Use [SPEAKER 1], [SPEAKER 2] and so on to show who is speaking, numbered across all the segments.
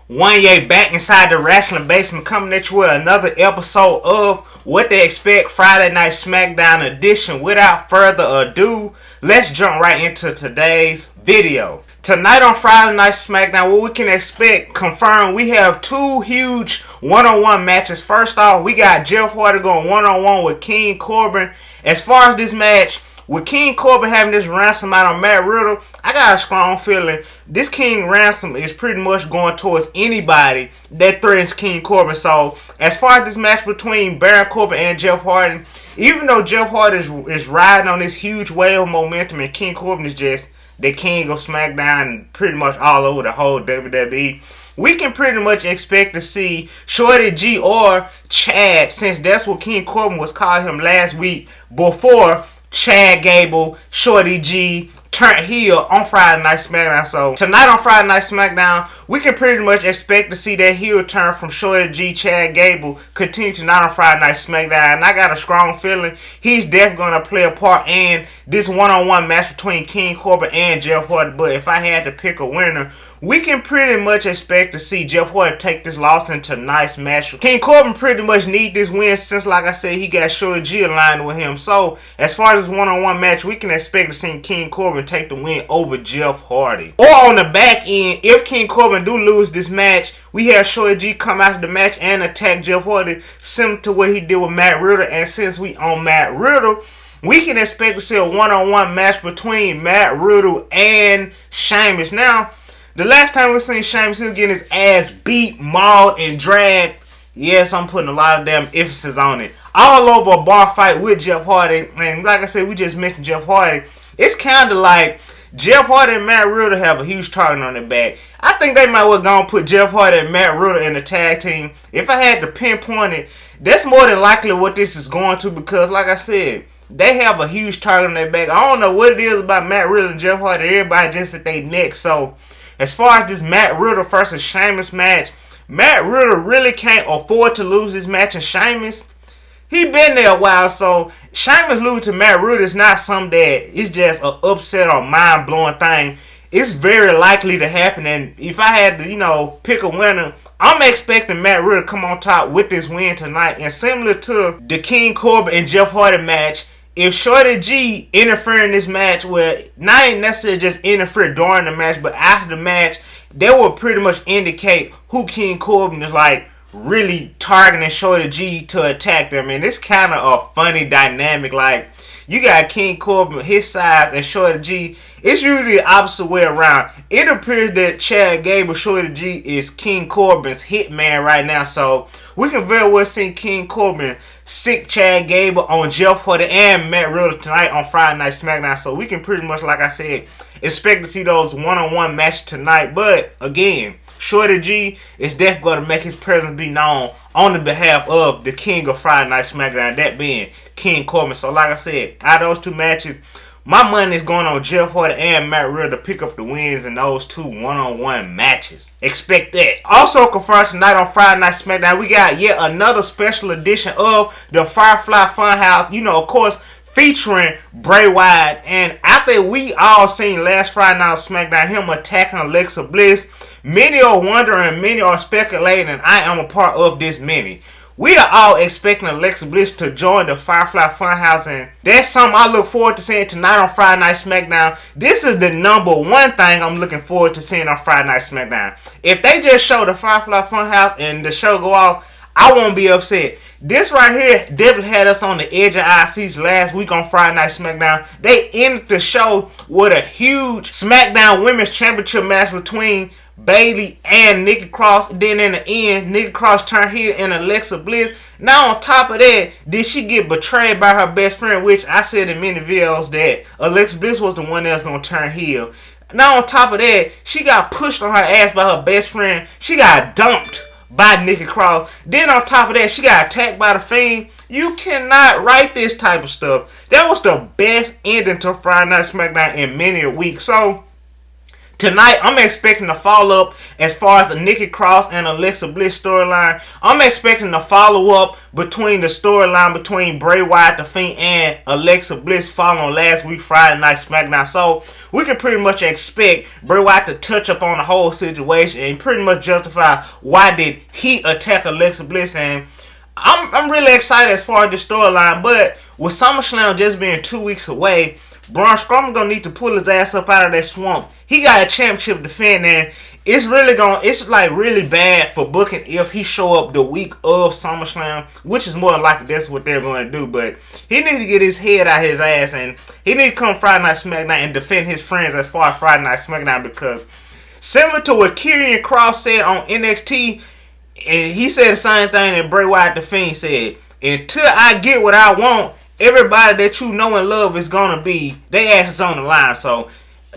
[SPEAKER 1] Wanya back inside the wrestling basement, coming at you with another episode of What They Expect Friday Night Smackdown edition. Without further ado, let's jump right into today's video. Tonight on Friday Night Smackdown, what we can expect, confirmed, we have two huge one-on-one matches. First off, we got Jeff Hardy going one-on-one with King Corbin. As far as this match, with King Corbin having this ransom out on Matt Riddle, I got a strong feeling this King ransom is pretty much going towards anybody that threatens King Corbin. So, as far as this match between Baron Corbin and Jeff Hardy, even though Jeff Hardy is riding on this huge wave of momentum and King Corbin is just the king of SmackDown and pretty much all over the whole WWE, we can pretty much expect to see Shorty G or Chad, since that's what King Corbin was calling him last week, before Chad Gable, Shorty G turned heel on Friday Night SmackDown. So tonight on Friday Night SmackDown, we can pretty much expect to see that heel turn from Shorty G, Chad Gable, continue tonight on Friday Night SmackDown. And I got a strong feeling he's definitely going to play a part in this one-on-one match between King Corbin and Jeff Hardy. But if I had to pick a winner, we can pretty much expect to see Jeff Hardy take this loss in tonight's match. King Corbin pretty much need this win since, like I said, he got Shorty G aligned with him. So, as far as this one-on-one match, we can expect to see King Corbin take the win over Jeff Hardy. Or on the back end, if King Corbin do lose this match, we have Shorty G come after the match and attack Jeff Hardy, similar to what he did with Matt Riddle. And since we on Matt Riddle, we can expect to see a one-on-one match between Matt Riddle and Sheamus. Now, the last time we seen Sheamus, he was getting his ass beat, mauled, and dragged. Yes, I'm putting a lot of damn emphasis on it. All over a bar fight with Jeff Hardy. And like I said, we just mentioned Jeff Hardy. It's kind of like Jeff Hardy and Matt Riddle have a huge target on their back. I think they might well go and put Jeff Hardy and Matt Riddle in the tag team. If I had to pinpoint it, that's more than likely what this is going to, because like I said, they have a huge target on their back. I don't know what it is about Matt Riddle and Jeff Hardy. Everybody just at their neck. So, as far as this Matt Riddle versus Sheamus match, Matt Riddle really can't afford to lose this match, and Sheamus, he been there a while, so Sheamus losing to Matt Riddle is not something that is just an upset or mind-blowing thing. It's very likely to happen, and if I had to, pick a winner, I'm expecting Matt Riddle to come on top with this win tonight. And similar to the King Corbin and Jeff Hardy match, if Shorty G interfere in this match, well, not necessarily just interfere during the match, but after the match, they will pretty much indicate who King Corbin is really targeting Shorty G to attack them. And it's kind of a funny dynamic. Like, you got King Corbin, his size, and Shorty G. It's usually the opposite way around. It appears that Chad Gable, Shorty G, is King Corbin's hitman right now. So we can very well see King Corbin sick Chad Gable on Jeff Hardy and Matt Riddle tonight on Friday Night SmackDown. So we can pretty much, like I said, expect to see those one-on-one matches tonight. But again, Shorty G is definitely going to make his presence be known on the behalf of the king of Friday Night SmackDown, that being King Corbin. So like I said, out of those two matches, my money is going on Jeff Hardy and Matt Riddle to pick up the wins in those two one-on-one matches. Expect that. Also confirmed tonight on Friday Night SmackDown, we got yet another special edition of the Firefly Funhouse. Of course, featuring Bray Wyatt. And after we all seen last Friday Night on SmackDown, him attacking Alexa Bliss, many are wondering, many are speculating, and I am a part of this many. We are all expecting Alexa Bliss to join the Firefly Funhouse, and that's something I look forward to seeing tonight on Friday Night SmackDown. This is the number one thing I'm looking forward to seeing on Friday Night SmackDown. If they just show the Firefly Funhouse and the show go off, I won't be upset. This right here definitely had us on the edge of our seats last week on Friday Night SmackDown. They ended the show with a huge SmackDown Women's Championship match between Bayley and Nikki Cross. Then in the end, Nikki Cross turned heel and Alexa Bliss. Now on top of that, did she get betrayed by her best friend, which I said in many videos that Alexa Bliss was the one that was going to turn heel. Now on top of that, she got pushed on her ass by her best friend. She got dumped by Nikki Cross. Then on top of that, she got attacked by the Fiend. You cannot write this type of stuff. That was the best ending to Friday Night SmackDown in many a week. So Tonight, I'm expecting a follow-up as far as the Nikki Cross and Alexa Bliss storyline. I'm expecting a follow-up between the storyline between Bray Wyatt, The Fiend, and Alexa Bliss following last week Friday Night SmackDown. So, we can pretty much expect Bray Wyatt to touch up on the whole situation and pretty much justify why did he attack Alexa Bliss. And I'm really excited as far as the storyline, but with SummerSlam just being 2 weeks away, Braun Strowman gonna need to pull his ass up out of that swamp. He got a championship defend, and it's like really bad for booking if he show up the week of SummerSlam, which is more than likely that's what they're gonna do. But he need to get his head out of his ass, and he need to come Friday Night SmackDown and defend his friends as far as Friday Night SmackDown, because similar to what Karrion Kross said on NXT, and he said the same thing that Bray Wyatt The Fiend said. Until I get what I want, everybody that you know and love is gonna be their asses on the line. So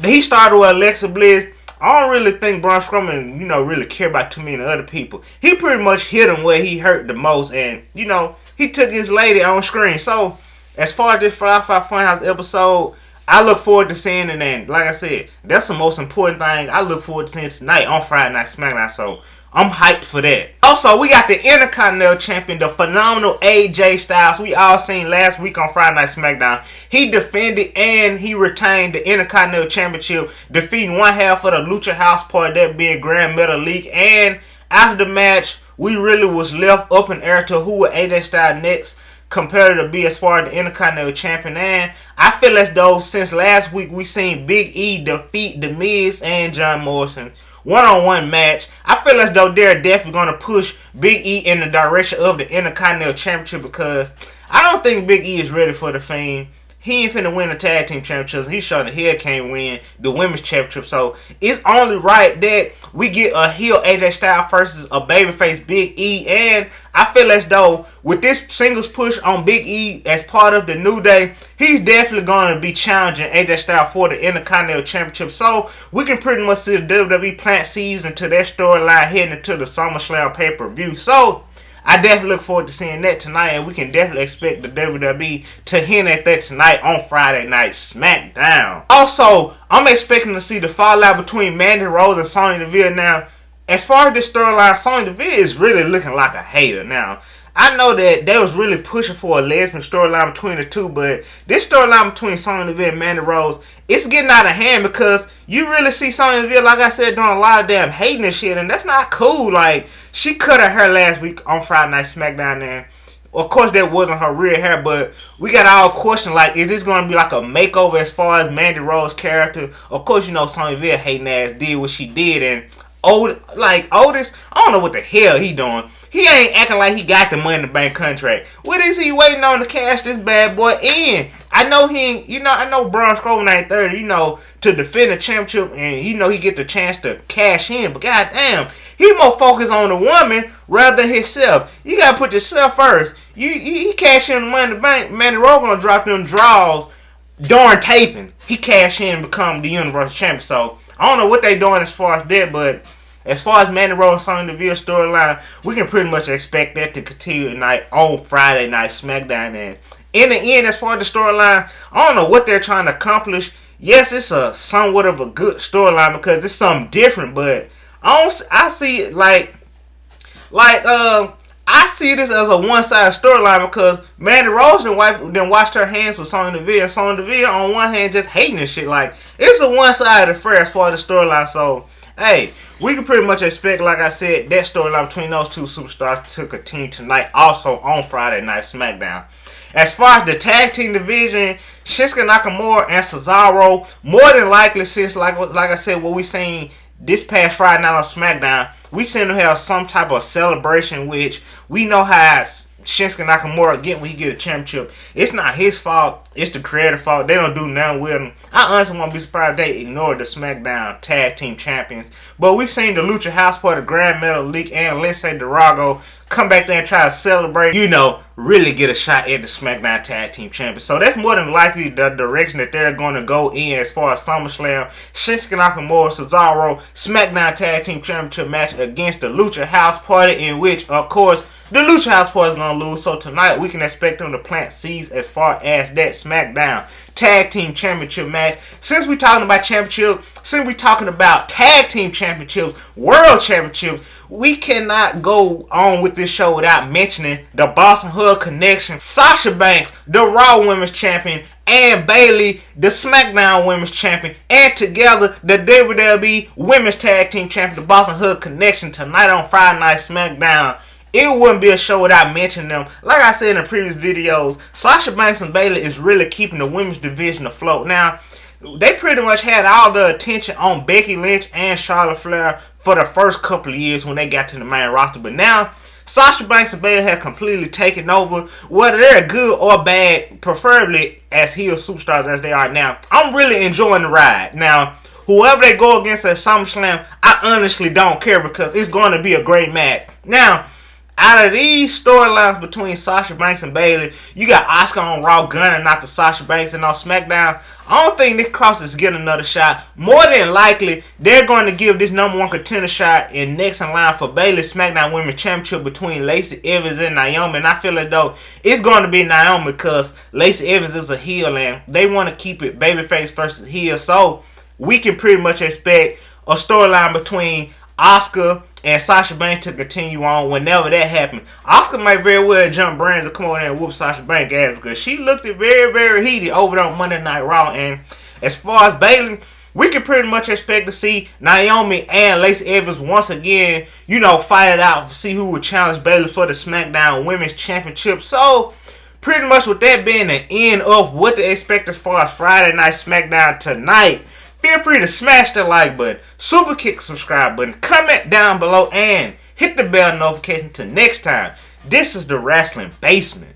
[SPEAKER 1] he started with Alexa Bliss. I don't really think Braun Strowman, really care about too many other people. He pretty much hit him where he hurt the most, and he took his lady on screen. So as far as this Friday Funhouse episode, I look forward to seeing it, and like I said, that's the most important thing I look forward to seeing tonight on Friday Night SmackDown. So I'm hyped for that. Also, we got the Intercontinental Champion, the phenomenal AJ Styles. We all seen last week on Friday Night SmackDown. He defended and he retained the Intercontinental Championship, defeating one half of the Lucha House Party, that being Grand Metalik. And after the match, we really was left up in air to who would AJ Styles next competitor to be as far as the Intercontinental Champion. And I feel as though since last week we seen Big E defeat The Miz and John Morrison one-on-one match, I feel as though they're definitely going to push Big E in the direction of the Intercontinental Championship, because I don't think Big E is ready for the Fiend. He ain't finna win the Tag Team Championships. He's showing that he can't win the Women's Championship. So it's only right that we get a heel AJ Styles versus a babyface Big E. And I feel as though with this singles push on Big E as part of the New Day, he's definitely going to be challenging AJ Styles for the Intercontinental Championship. So we can pretty much see the WWE plant seeds into that storyline heading into the SummerSlam pay-per-view. So I definitely look forward to seeing that tonight, and we can definitely expect the WWE to hint at that tonight on Friday Night SmackDown. Also, I'm expecting to see the fallout between Mandy Rose and Sonya Deville. Now, as far as this storyline, Sonya Deville is really looking like a hater. Now, I know that they was really pushing for a lesbian storyline between the two, but this storyline between Sonya Deville and Mandy Rose, it's getting out of hand, because you really see Sonya Deville, like I said, doing a lot of damn hating and shit, and that's not cool. Like, she cut her hair last week on Friday Night SmackDown, and of course that wasn't her real hair, but we got all question, like, is this going to be like a makeover as far as Mandy Rose's character? Of course, Sonya Deville hating ass did what she did, and Otis, I don't know what the hell he doing. He ain't acting like he got the Money in the Bank contract. What is he waiting on to cash this bad boy in? I know he ain't, I know Braun Strowman ain't 30, to defend the championship, and he get the chance to cash in, but goddamn, he more focused on the woman rather than himself. You gotta put yourself first. He cash in the Money in the Bank, Mandy Rose gonna drop them draws during taping. He cash in and become the Universal Champion. So I don't know what they doing as far as that, but as far as Mandy Rose and Sonya Deville storyline, we can pretty much expect that to continue tonight on Friday Night SmackDown. And in the end, as far as the storyline, I don't know what they're trying to accomplish. Yes, it's a somewhat of a good storyline because it's something different, but I see it I see this as a one-sided storyline, because Mandy Rose then washed her hands with Sonya Deville, and Sonya Deville on one hand just hating and shit. Like, it's a one-sided affair as far as the storyline. So hey, we can pretty much expect, like I said, that storyline between those two superstars to continue tonight, also on Friday Night SmackDown. As far as the tag team division, Shinsuke Nakamura and Cesaro, more than likely, since like I said, what we seen this past Friday night on SmackDown, we seen them have some type of celebration, which we know how Shinsuke Nakamura get when he get a championship. It's not his fault. It's the creator's fault. They don't do nothing with him. I honestly won't be surprised if they ignore the SmackDown Tag Team Champions. But we seen the Lucha House Party, Grand Metalik, and Lince Dorado come back there and try to celebrate, really get a shot at the SmackDown Tag Team Champions. So that's more than likely the direction that they're going to go in as far as SummerSlam. Shinsuke Nakamura, Cesaro, SmackDown Tag Team Championship match against the Lucha House Party, in which, of course, the Lucha House Party is going to lose. So tonight we can expect them to plant seeds as far as that Smackdown Tag Team Championship match. Since we're talking about championship, since we're talking about tag team championships, world championships, we cannot go on with this show without mentioning the Boston Hug Connection, Sasha Banks, the Raw Women's Champion, and Bayley, the SmackDown Women's Champion, and together the WWE Women's Tag Team Champion, the Boston Hug Connection, tonight on Friday Night SmackDown. It wouldn't be a show without mentioning them. Like I said in the previous videos, Sasha Banks and Bayley is really keeping the women's division afloat. Now, they pretty much had all the attention on Becky Lynch and Charlotte Flair for the first couple of years when they got to the main roster. But now, Sasha Banks and Bayley have completely taken over. Whether they're good or bad, preferably as heel superstars as they are now, I'm really enjoying the ride. Now, whoever they go against at SummerSlam, I honestly don't care because it's going to be a great match. Now, out of these storylines between Sasha Banks and Bayley, you got Asuka on Raw gunning out to Sasha Banks, and on SmackDown, I don't think Nick Cross is getting another shot. More than likely, they're going to give this number one contender shot in next in line for Bayley's SmackDown Women's Championship between Lacey Evans and Naomi. And I feel as though it's going to be Naomi because Lacey Evans is a heel and they want to keep it babyface versus heel. So we can pretty much expect a storyline between Asuka and Sasha Banks to continue on whenever that happens. Asuka might very well jump brands and come over there and whoop Sasha Banks' ass because she looked very, very heated over there on Monday Night Raw. And as far as Bayley, we can pretty much expect to see Naomi and Lacey Evans once again, fight it out to see who would challenge Bayley for the SmackDown Women's Championship. So, pretty much with that being the end of what to expect as far as Friday Night SmackDown tonight, feel free to smash the like button, super kick subscribe button, comment down below, and hit the bell notification. Till next time, this is the Wrestling Basement.